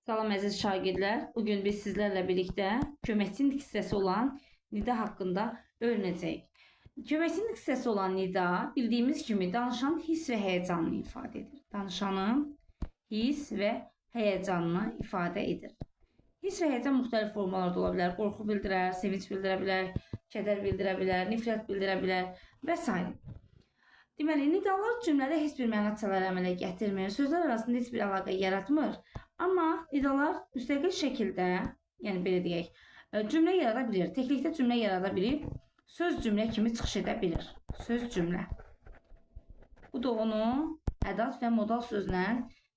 Salam əziz şagirdlər. Bugün biz sizlərlə birlikdə köməkçilik hissəsi olan nida haqqında öyrənəcəyik. Köməkçilik hissəsi olan nida bildiyimiz kimi danışanın hiss və həyəcanını ifadə edir. Danışanın hiss və həyəcanını ifadə edir. Hiss və həyəcan müxtəlif formalarda ola bilər. Qorxu bildirər, sevinç bildirə bilər, kədər bildirə bilər, nifrət bildirə bilər və s. Deməli, nidalar cümlədə heç bir mənasələr əmələ gətirmir, sözlər arasında heç bir əlaqə yaratmır. Amma nidalar müstəqil şəkildə, yəni belə deyək, cümlə yarada bilir. Təklikdə cümlə yarada bilir, söz cümlə kimi çıxış edə bilir. Söz cümlə. Bu da onu ədat və modal sözlə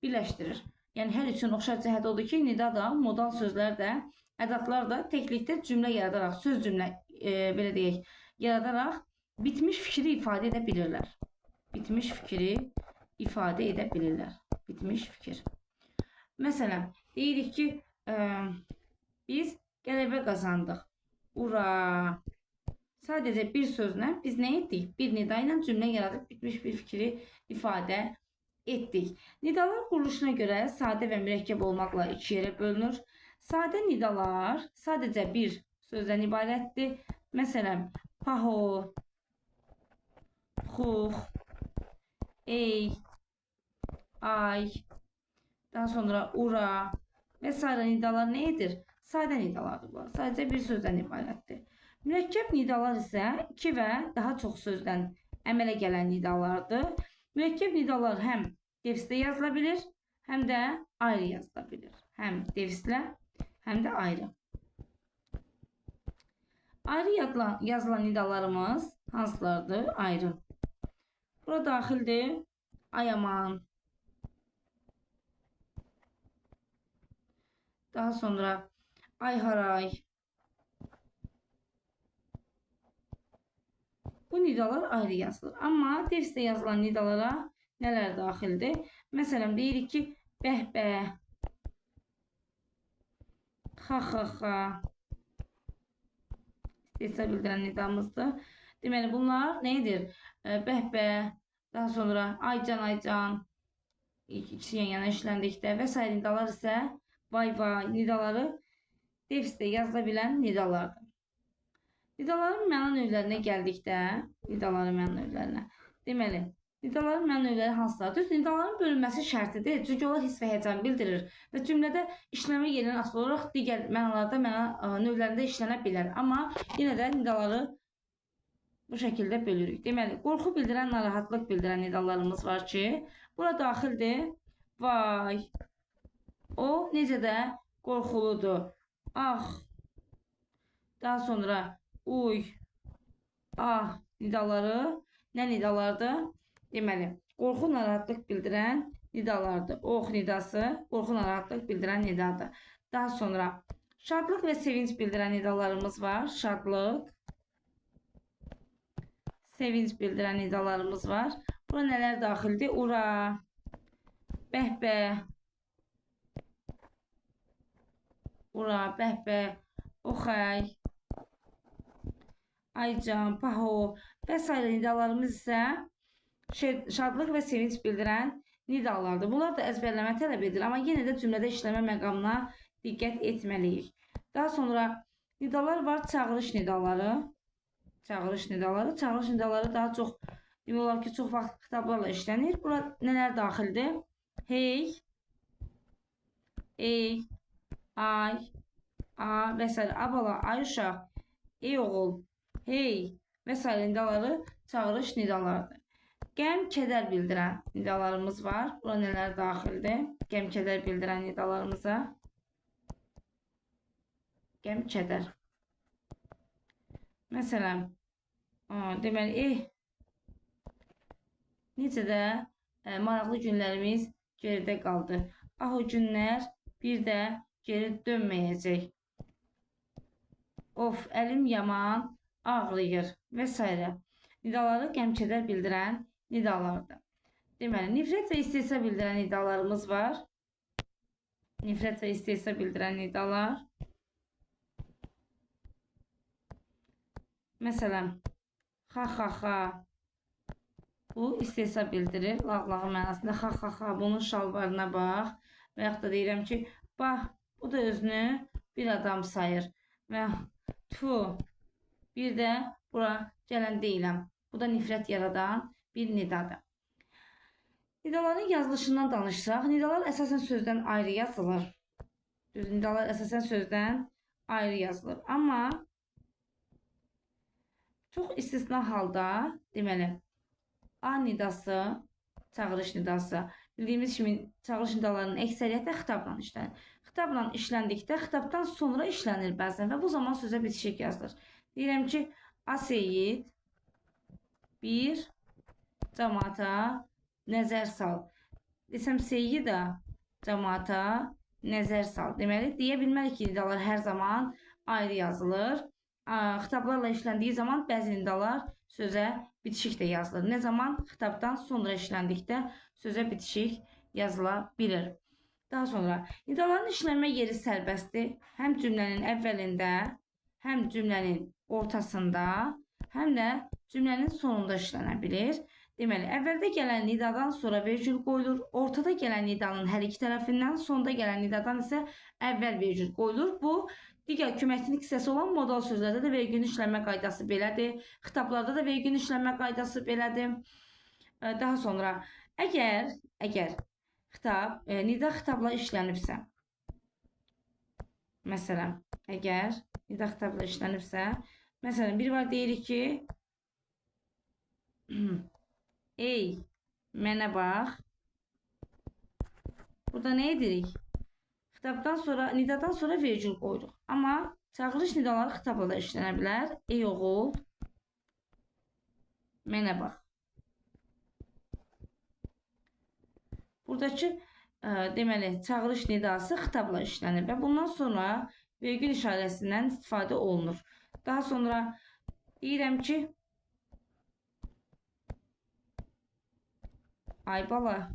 birləşdirir. Yəni hər üçün oxşar cəhət odur ki, nida da, modal sözlər də, ədatlar da təklikdə cümlə yaradaraq, söz cümlə belə deyək, yaradaraq bitmiş fikri ifadə edə bilirlər. Bitmiş fikri ifadə edə bilirlər. Bitmiş fikir. Məsələn, deyirik ki, biz qələbə qazandıq. Ura! Sadəcə bir sözlə biz nə etdik? Bir nida ilə cümlə yaradıb bitmiş bir fikri ifadə etdik. Nidalar quruluşuna görə sadə və mürəkkəb olmaqla iki yerə bölünür. Sadə nidalar sadəcə bir sözdən ibarətdir. Məsələn, paho, xux, ey, ay, daha sonra ura və s. nidalar nə edir? Sadə nidalardır bunlar. Sadəcə bir sözdən ibarətdir. Mürəkkəb nidalar isə iki və daha çox sözdən əmələ gələn nidalardır. Mürəkkəb nidalar həm defislə yazıla bilir, həm də ayrı yazıla bilir. Həm defislə, həm də ayrı. Ayrı yazılan nidalarımız hansılardır? Ayrı. Bura daxildir ay aman. Daha sonra ay haray. Bu nidalar ayrı yazılır. Amma defislə yazılan nidalara nələr daxildir? Məsələn, deyirik ki, bəh-bəh, xa-xa-xa istehza bildirən nidamızdır. Deməli, bunlar nədir? Bəh-bəh, daha sonra aycan-aycan, ikisi yan-yana işləndikdə və s. nidalar isə vay-vay nidaları defislə yazıla bilən nidalardır. Nidaların məna növlərinə gəldikdə, deməli, nidaların məna növləri hansılardır? Nidaların bölünməsi şərtidir, çünki onlar hiss və həyəcan bildirir və cümlədə işləmə yerindən asılı olaraq digər mənalarda, məna növlərində işlənə bilər. Amma yenə də nidaları bu şəkildə bölürük. Deməli, qorxu bildirən, narahatlıq bildirən nidalarımız var ki, bura daxildir. Vay, o necə də qorxuludur. Ah, daha sonra uy, ah nidaları nə nidalardır? Deməli, qorxu, narahatlıq bildirən nidalardır. Ox nidası qorxu, narahatlıq bildirən nidadır. Daha sonra şadlıq və sevinç bildirən nidalarımız var. Şadlıq, sevinç bildirən nidalarımız var. Bura nələr daxildir? Ura, bəh-bəh, ura, bəh-bəh, oxay, aycan, paho və s. nidalarımız isə şadlıq və sevinç bildirən nidalardır. Bunlar da əzbərləmə tələb edir, amma yenə də cümlədə işləmə məqamına diqqət etməliyik. Daha sonra nidalar var, çağırış nidaları. Çağırış nidaları daha çox demək olar ki, çox vaxt kitablarla işlənir. Bura nələr daxildir? Hey, ey, ay, a və s. Abala, ay uşaq, ey oğul, hey və s. nidaları çağırış nidalarıdır. Qəm, kədər bildirən nidalarımız var. Bura nələr daxildir? Qəm, kədər bildirən nidalarımıza. Qəm, kədər. Məsələn, deməli, necə də maraqlı günlərimiz geridə qaldı. Ah, o günlər bir də geri dönməyəcək. Of, əlim yaman ağrıyır və s. Nidaları qəm-kədər bildirən nidalardır. Deməli, nifrət və istehza bildirən nidalarımız var. Nifrət və istehza bildirən nidalar. Məsələn, xa-xa-xa. Bu istehza bildirir. Lağlağı mənasında xa-xa-xa. Bunun şalvarına bax. Və yaxud da deyirəm ki, Bax, bu da özünü bir adam sayır. Və tu, bir də bura gələn deyiləm. Bu da nifrət yaradan bir nidadır. Nidaların yazılışından danışsaq, nidalar əsasən sözdən ayrı yazılır. Düz, nidalar əsasən sözdən ayrı yazılır. Amma çox istisna halda, deməli, A nidası, çağırış nidası. Bildiyimiz kimi çağırış nidalarının əksəriyyəti xitabla işlənir. Xitabla işləndikdə xitabdan sonra işlənir bəzən və bu zaman sözə bitişik yazılır. Deyirəm ki, A Seyid bir cəmaata nəzər sal. Desəm Seyida cəmaata nəzər sal. Deməli, deyə bilmərik ki, nidalar hər zaman ayrı yazılır. Xitablarla işləndiyi zaman bəzi nidalar sözə bitişik də yazılır. Nə zaman? Xitabdan sonra işləndikdə sözə bitişik yazıla bilir. Daha sonra, nidaların işlənmə yeri sərbəstdir. Həm cümlənin əvvəlində, həm cümlənin ortasında, həm də cümlənin sonunda işlənə bilir. Deməli, əvvəldə gələn nidadan sonra vergül qoyulur, ortada gələn nidanın hər iki tərəfindən, sonda gələn nidadan isə əvvəl vergül qoyulur. Bu, digər köməkçilik hissəsi olan modal sözlərdə də vergülün işlənmə qaydası belədir. Xitablarda da vergülün işlənmə qaydası belədir. Daha sonra, əgər xitab, nida xitabla işlənibsə, məsələn, əgər nida xitabla işlənibsə, məsələn, bir var deyirik ki, ey, mənə bax. Burada nə edirik? Xitabdan sonra, nidadan sonra vergül qoyuruq. Amma çağırış nidaları xitabla da işlənə bilər. Ey oğul, mənə bax. Buradakı deməli, çağırış nidası xitabla işlənir və bundan sonra vergül işarəsindən istifadə olunur. Daha sonra deyirəm ki, ay bala,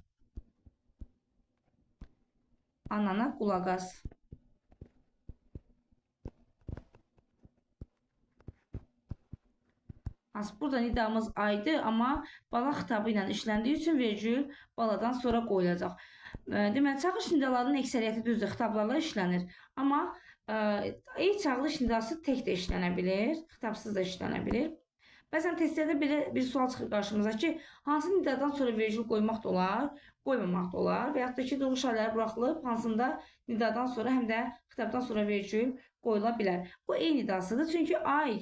anana qulaq as. Burada nidamız aydı, amma bala xitabı ilə işləndiyi üçün vergül baladan sonra qoyulacaq. Deməli, çağırış nidalarının əksəriyyəti düzdür, xitablarla işlənir. Amma ey çağırış nidası tək də işlənə bilir, xitabsız da işlənə bilir. Bəzən testlərdə belə bir sual çıxır qarşımıza ki, hansı nidadan sonra vergül qoymaq da olar, qoymamaq da olar və yaxud da ki, doğru işarələr buraxılıb, hansında nidadan sonra həm də xitabdan sonra vergül qoyula bilər. Bu ey nidasıdır, çünki ay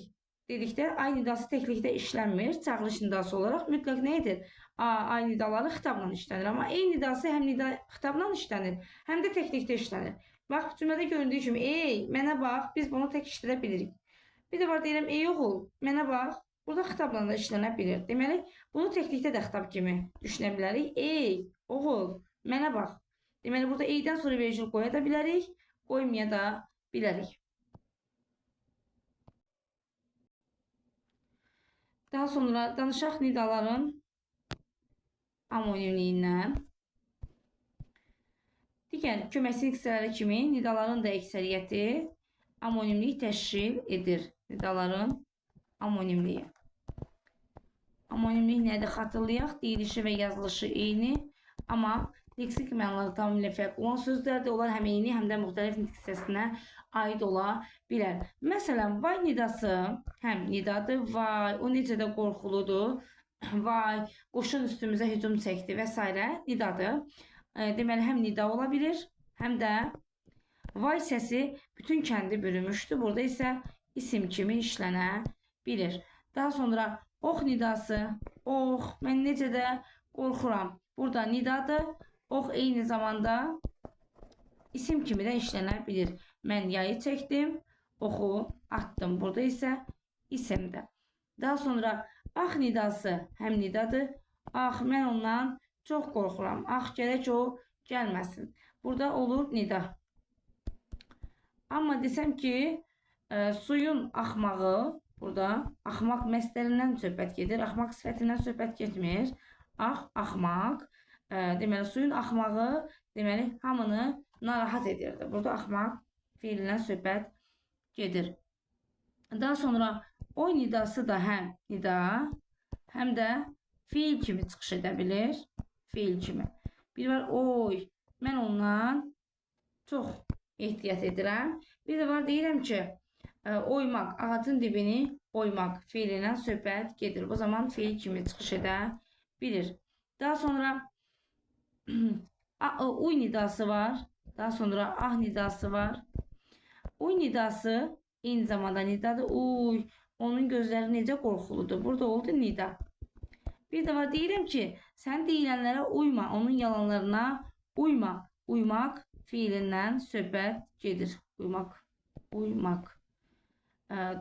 dedikdə ay nidası təklikdə işlənmir, çağırış nidası olaraq mütləq nə edir? Ay nidaları xitabla işlənir, amma ey nidası həm xitabla işlənir, həm də təklikdə işlənir. Bax, cümlədə göründüyü kimi, ey, mənə bax, biz bunu tək işlədə bilirik. Bir də var deyirəm, ey oğul, mənə bax, burada xitabla da işlənə bilir. Deməli, bunu təklikdə də xitab kimi düşünə bilərik. Ey, oğul, mənə bax. Deməli, burada eydən sonra vergül qoya da bilərik, qoymaya da bilərik. Daha sonra danışaq nidaların amonimliyindən. Digər köməkçilik hissələri kimi nidaların da əksəriyyəti amonimlik təşkil edir. Nidaların amonimliyi. Amonimlik nədir? Xatırlayaq, deyilişi və yazılışı eyni, amma leksik mənaları tamamilə fərqli olan sözlərdir. Onlar həm eyni, həm də müxtəlif nitq hissəsinə aid ola bilər. Məsələn, vay nidası həm nidadır, vay, o necə də qorxuludur, vay, qoşun üstümüzə hücum çəkdi və s. nidadır. Deməli, həm nida ola bilir, həm də vay səsi bütün kəndi bürümüşdü. Burada isə isim kimi işlənə bilir. Daha sonra ox nidası, ox, mən necə də qorxuram. Burada nidadır, ox eyni zamanda isim kimi də işlənə bilir. Mən yayı çəkdim, oxu atdım. Burada isə isimdir. Daha sonra ax nidası həm nidadır. Ax, mən ondan çox qorxuram. Ax, gərək o gəlməsin. Burada olur nida. Amma desəm ki, suyun axmağı, burada axmaq məsdərindən söhbət gedir. Axmaq sifətindən söhbət getmir. Ax, axmaq. Deməli, suyun axmağı, deməli, hamını narahat edirdi. Burada axmaq fiilindən söhbət gedir. Daha sonra oy nidası da həm nida, həm də fiil kimi çıxış edə bilir. Fiil kimi. Bir var, oy, mən ondan çox ehtiyat edirəm. Bir də var deyirəm ki, oymaq, ağacın dibini oymaq fiilindən söhbət gedir. Bu zaman fiil kimi çıxış edə bilir. Daha sonra uy nidası var. Daha sonra ah nidası var. Uy nidası eyni zamanda nidadır. Uy, onun gözləri necə qorxuludur. Burada oldu nida. Bir də var deyirəm ki, sən deyilənlərə uyma, onun yalanlarına uyma. Uymaq fiilindən söhbət gedir. Uymaq, uymaq.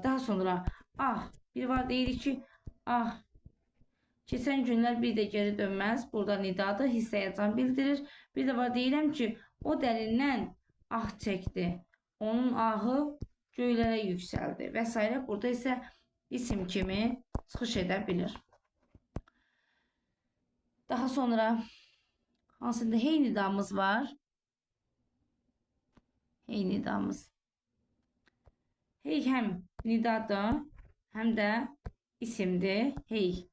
Daha sonra ah, bir var deyirik ki, ah, keçən günlər bir də geri dönməz. Burada nidadır, hiss-həyəcan bildirir. Bir də var deyirəm ki, o dərindən ah çəkdi. Onun ahı göylərə yüksəldi və s. Burada isə isim kimi çıxış edə bilir. Daha sonra hansında hey nidamız var. Hey nidamız. Hey hem nidadır, hem de isimdir. Hey.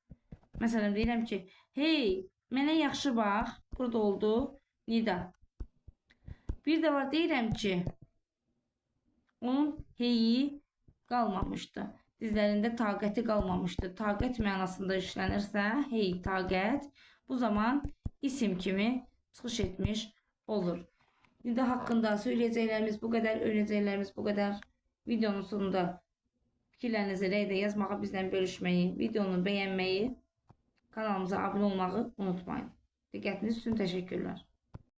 Mesela deyirəm ki, hey, mənə yaxşı bax. Burada oldu nida. Bir də var deyirəm ki, onun heyi qalmamışdı. Dizlərində taqəti qalmamışdı. Taqət mənasında işlənirsə, hey, taqət. Bu zaman isim kimi çıxış etmiş olur. Nida haqqında söyləyəcəklərimiz bu qədər, öyrənəcəklərimiz bu qədər. Videonun sonunda fikirlərinizi rəydə yazmağı, bizdən bölüşməyi, videonu bəyənməyi, kanalımıza abunə olmağı unutmayın. Diqqətiniz üçün təşəkkürlər.